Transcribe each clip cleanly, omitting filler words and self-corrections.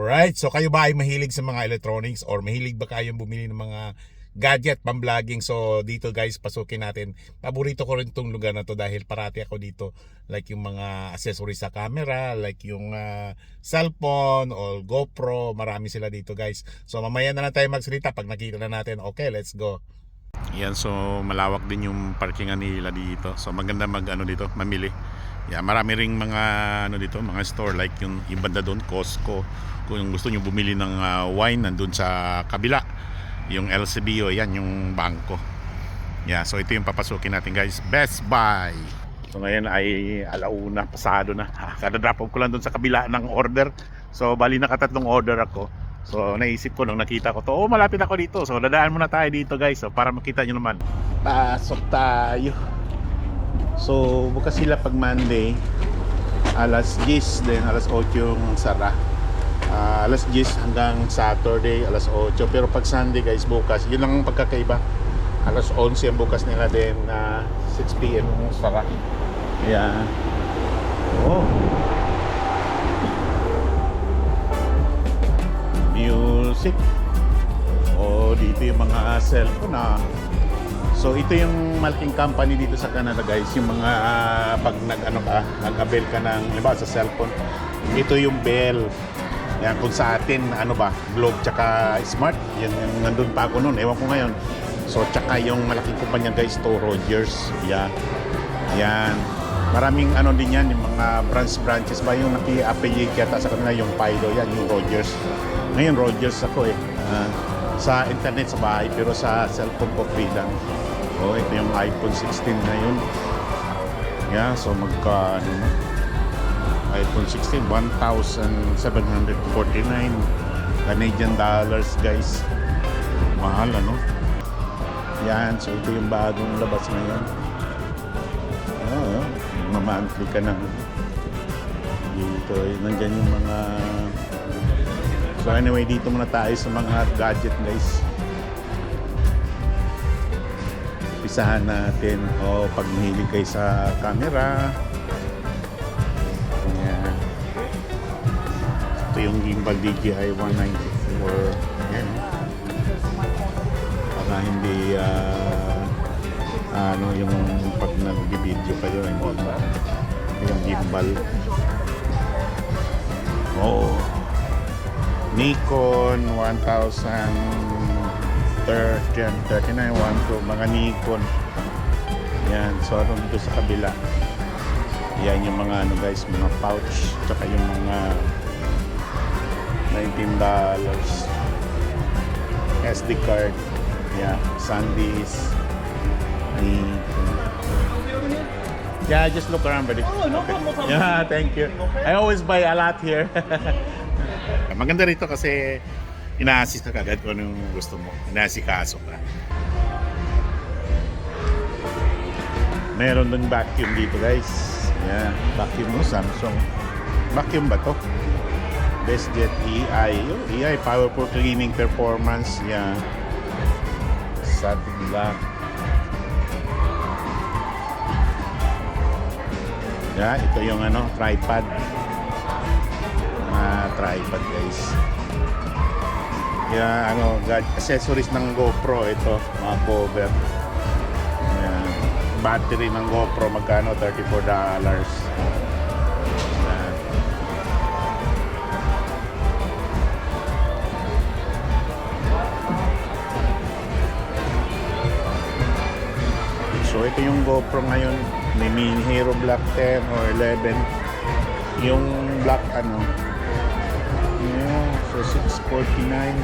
Alright, so kayo ba ay mahilig sa mga electronics or mahilig ba kayong bumili ng mga gadget pang-vlogging? So dito guys, pasukin natin. Paborito ko rin tong lugar na to dahil parati ako dito. Like yung mga accessories sa camera, like yung cellphone or GoPro, marami sila dito guys. So mamaya na lang tayo magsalita pag nakita na natin. Okay, let's go. Yan, so malawak din yung parkingan nila dito. So maganda dito, mamili. Yeah, marami ring mga dito, mga store like yung banda doon, Costco. Kung gusto niyo bumili ng wine, nandun sa kabila. Yung LCBO, yan yung bangko. Yeah, so ito yung papasukin natin guys, Best Buy. So ngayon ay alauna, pasado na. Kada-drop off ko lang doon sa kabila ng order. So bali nakatatlong order ako. So naisip ko nung nakita ko to, malapit ako dito. So dadaan muna tayo dito guys, so para makita nyo naman. Pasok tayo. So bukas sila pag Monday alas 10, then alas 8 yung sara. Alas 10 hanggang Saturday alas 8. Pero pag Sunday guys, bukas yun lang ang pagkakaiba, alas 11 ang bukas nila, then 6 PM yung sara. Yeah. Oh, music. Oh, dito yung mga cellphone So ito yung malaking company dito sa Canada guys, yung mga pag nag-avail ka ng sa cellphone, ito yung Bell. Yan, kung sa atin Globe tsaka Smart, yan yung nandun pa ako noon, ewan ko ngayon. So tsaka yung malaking kumpanya guys to Rogers. Yeah. Yan. Maraming din yan, yung mga branches ba yung naki-affiliate yata sa kanila, yung Fido, yan yung Rogers. Ngayon Rogers ako sa internet sa bahay, pero sa cellphone ko free lang. Oh, ito yung iPhone 16 ngayon. Yeah, so iPhone 16 1,749 Canadian dollars guys. Mahal Yan, so ito yung bagong labas ngayon. Monthly ka na. Dito, nandyan yung mga. So anyway, dito muna tayo sa mga gadget guys. Isahan natin pag mahilig kayo sa camera. Ayan. Ito yung gimbal DJI 194. Ayan. Para hindi yung pag nag-video kayo, hindi yung gimbal. Nikon 1039 mga Nikon. Yan, so dito sa kabila, yan yung mga guys, mga pouch, tsaka yung mga $19 SD card. Yeah, SanDisk. Yeah, just look around, buddy. Okay. Yeah, thank you. I always buy a lot here. Maganda rito kasi ina-assist ka agad kung anong gusto mo. Ina-assikaso ka. Meron din vacuum dito guys. Yeah, vacuum mo, Samsung. Vacuum ba to? BestJet EI. EI, powerful cleaning performance. Yeah. Satin lang. Yeah, ito yung tripod. Tripod guys. Yeah, accessories ng GoPro ito, mga cover. Ayan. Battery ng GoPro magkano? $34. Ayan. So ito yung GoPro ngayon, may Mini Hero Black 10 or 11. Yung black so 649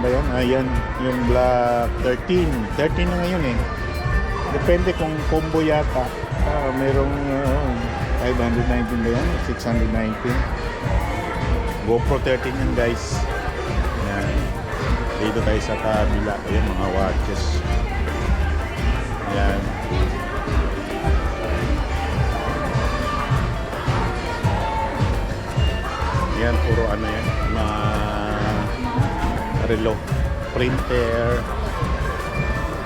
ba yan? Ayan, yung black 13 na ngayon depende kung combo yata. Merong 519 ba yan? 619 GoPro 13 yan guys. Ayan. Dito tayo sa kabila. Ayan, mga watches. Ayan. Yan, puro yan, mga relo, printer.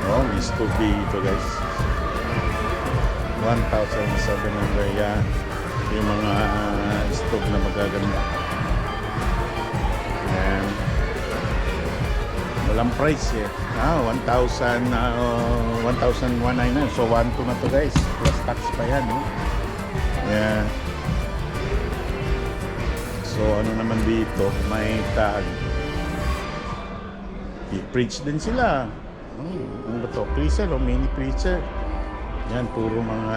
May stove dito guys, 1,700 yan. yung mga stove na magaganda. Ayan. Walang price eh. 1,199. So 1,2 na to guys. Plus tax pa yan. No? Yeah. So ano naman dito? May tag. I-preach din sila. Ano ba to? Freezer o mini freezer. Yan, puro mga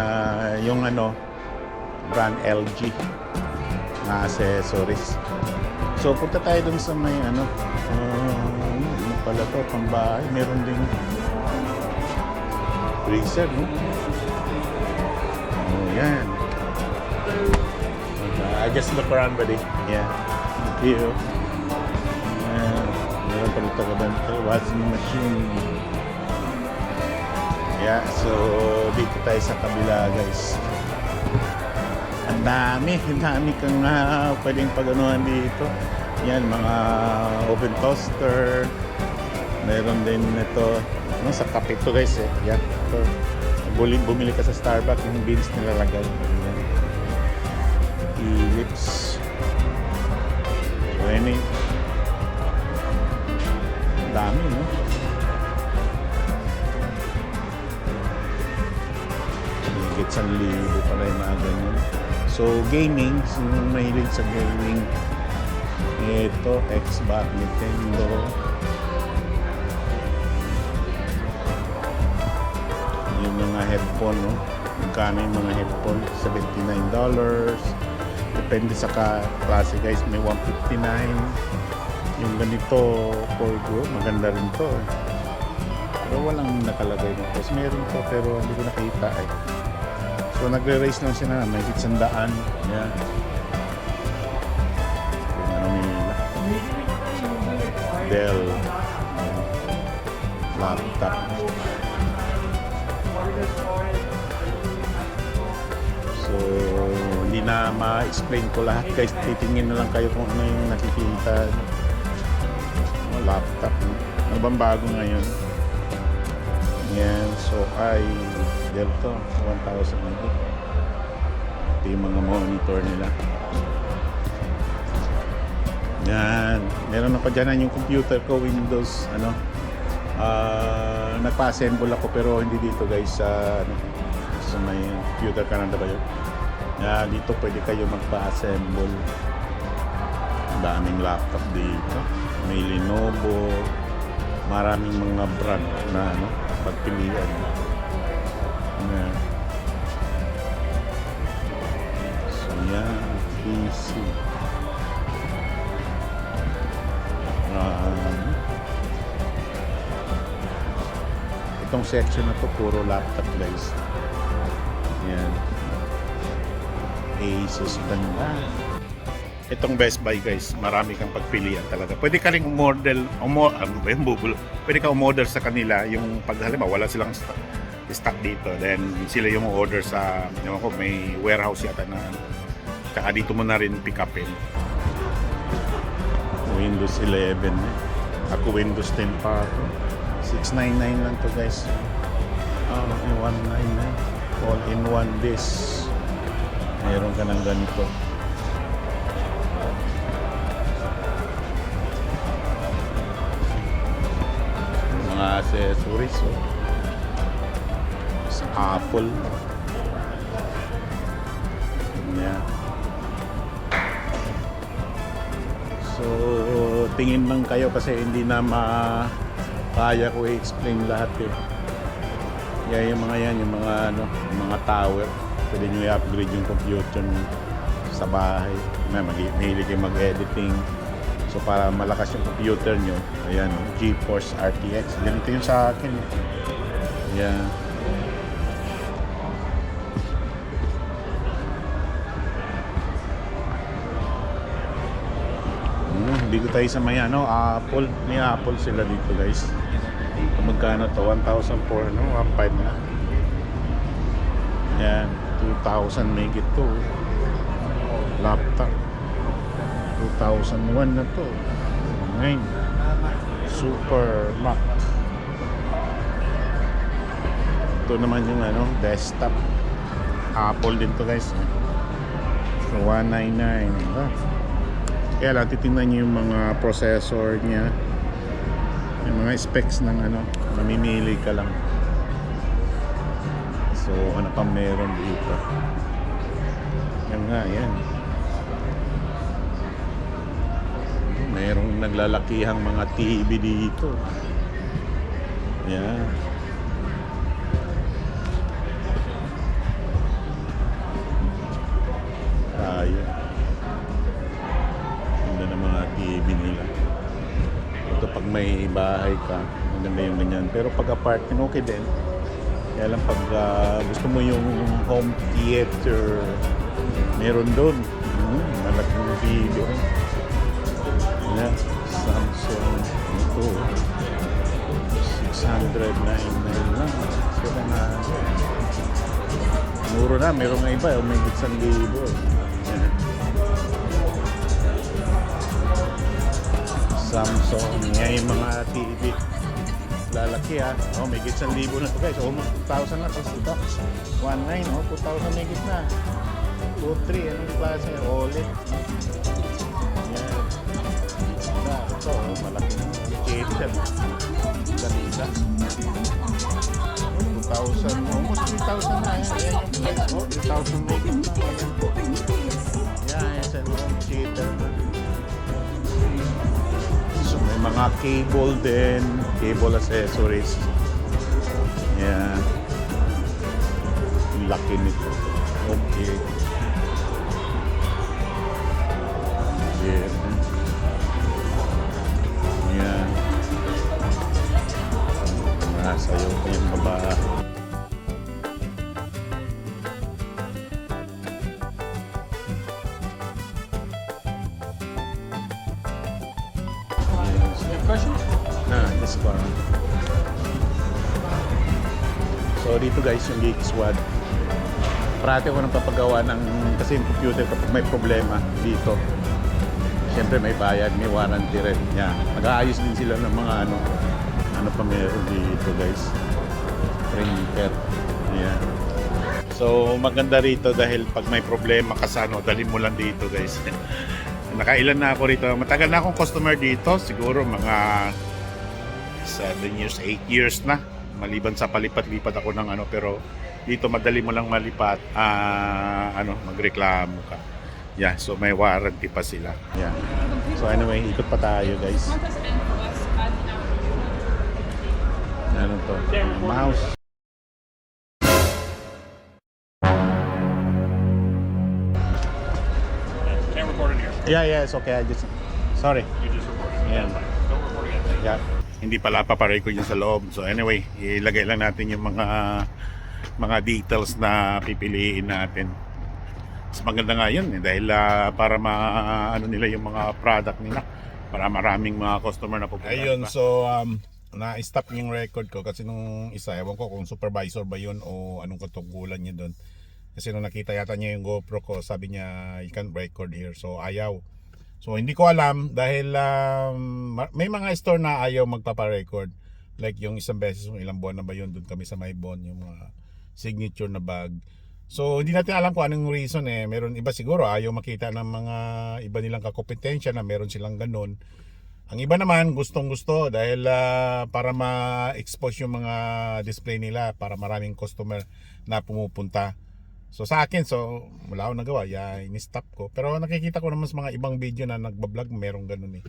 yung ano brand LG na accessories. So punta tayo dun sa may ano pala to, pambahay. Meron ding freezer, no? Oh, yan. I just look around, buddy. Yeah. Thank you. Meron pa dito ka washing machine. Yeah, so dito tayo sa kabila, guys. Ang dami kang pwedeng pag-anuhan dito. Yan, mga oven toaster. Meron din ito sa kape to guys eh. Yan, ito. Bumili ka sa Starbucks, yung beans nilalagay. Philips. So, any dami, no? Higit 1,000 pala yung mga ganyan. So, gaming, sinong mahilig sa gaming, ito, Xbox, Nintendo. Yung mga headphone, no? Magkano yung mga headphone? $79. Depende sa klase guys, may $159. Yung ganito, Polgo, maganda rin to. Pero walang nakalagay ng price. Meron to pero hindi ko nakita eh. So nagre-raise lang siya na may 100. Yan. Yung ano nila. Dell laptop. So hindi na ma-explain ko lahat guys. Titingin na lang kayo kung ano yung nakikita. Laptop. Ano bang bago ngayon? Yan. So ay Dell to 1,000. Ito yung mga monitor nila. Yan. Meron ako dyan yung computer ko, Windows ano. Nagpa-assemble ako pero hindi dito guys sa may computer Canada ba yun? Dito pwede kayo magpa-assemble. Daming laptop dito. May Lenovo. Maraming mga brand na ano, pagpilian. Yan. So yan, PC. Itong section na to puro laptop guys. Yan. Asus banda. Itong Best Buy guys, marami kang pagpilian talaga. Pwede ka ring umorder, pwede ka umorder sa kanila yung pag halimbawa wala silang stock dito. Then sila yung order sa, ewan ko, may warehouse yata na tsaka dito mo na rin pick upin. Windows 11 eh. Ako Windows 10 pa ako. 699 lang to guys. 199 all in one disk. Mayroon ka ng ganito. Mga accessories sa Apple. Yeah. So tingin lang kayo kasi hindi na kaya ko i-explain lahat eh. Kaya yung mga yan, yung mga ano, yung mga tower, pwede nyo i-upgrade yung computer nyo sa bahay. Mahilig kayo mag-editing. So para malakas yung computer nyo, ayan, GeForce RTX. Ganito yung sa akin. Ayan. Dito tayo sa may ano, Apple. May Apple sila dito guys. Magkano to? 1,004 no? 1,500 na. Yan, 2,000 may gito. Laptop 2001 na to. Ngayon Super Mac. Ito naman yung ano, desktop. Apple din to guys. So 199. Kaya lang titingnan niyo yung mga processor niya. Yung mga specs ng ano, mamimili ka lang. So ano pa meron dito? Yan nga, yan. Mayroong naglalakihang mga TV dito. Yan. Tayo. Ganda ng mga TV nila. Ito pag may bahay ka, maganda yung ganyan. Pero pag apartment, okay din. Kaya lang pag gusto mo yung home theater, meron doon. Malaking TV. Yan. Samsung. Ito. 699 lang. Sila na. Muro na. Meron nga iba. May 1,000. Yan. Samsung. Yan yung mga TV. Lalaki ha. Oh, may 1,000 na to guys. Almost 2,000 na. Tapos ito. 1,900. Oh, 2,000 may na. 2,300. Anong klase? OLED. Yan. Ito. Malaki na. Kitchen. Ganda. 2,000. Almost 3,000 na. Yan yung price. Oh, 3,000 may na. Yan. Yan. Theater. So may mga cable din, cable accessories. Yan. Laki nito. Okay. Yan. Yan. Nasayaw pa yung baba. Questions? This bar. So dito guys yung Geek Squad. Parati ako nang papagawa ng kasi yung computer kapag may problema dito. Siyempre may bayad, may warranty rin. Yan. Nag-aayos din sila ng mga ano pa meron dito guys. Printer. Yan. So maganda rito dahil pag may problema ka sa dalhin mo lang dito guys. Nakailan na ako rito. Matagal na akong customer dito. Siguro mga 7 years, 8 years na. Maliban sa palipat-lipat ako ng pero dito madali mo lang malipat. Magreklamo ka. Yeah, so may warranty pa sila. Yeah. So anyway, ikot pa tayo guys. Ano to? Mouse. Yeah, it's okay. I just sorry. You just recorded. Yeah. Don't record again. Yeah. Hindi pala paparecord yun sa loob. So anyway, ilagay lang natin yung mga details na pipiliin natin. Mas maganda nga yun dahil para nila yung mga product nila para maraming mga customer na pupunta. Ayun, so na-stop yung record ko kasi nung isa, ewan ko kung supervisor ba yun o anong katungkulan niya doon. Kasi nung nakita yata niya yung GoPro ko, sabi niya, you can't record here. So, ayaw. So, hindi ko alam dahil may mga store na ayaw magpaparecord. Like yung isang beses, yung ilang buwan na ba yun, doon kami sa Maybon, yung mga signature na bag. So, hindi natin alam kung anong reason eh. Meron iba siguro, ayaw makita ng mga iba nilang kakompetensya na meron silang ganun. Ang iba naman, gustong-gusto dahil para ma-expose yung mga display nila para maraming customer na pumupunta. So sa akin, wala akong nagawa, in-stop ko. Pero nakikita ko naman sa mga ibang video na nagbablog, merong ganun eh.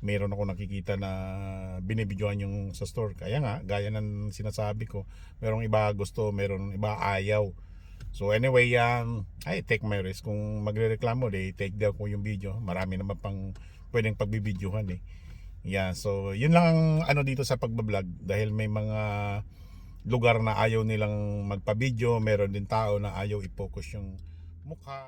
Meron ako nakikita na binibidyohan yung sa store. Kaya nga, gaya ng sinasabi ko, merong iba gusto, merong iba ayaw. So anyway, I take my risk. Kung magrereklamo, take down ko yung video. Marami naman pang pwedeng pagbibidyohan eh. Yeah, so yun lang ang dito sa pagbablog dahil may mga lugar na ayaw nilang magpa-video, meron din tao na ayaw i-focus yung mukha.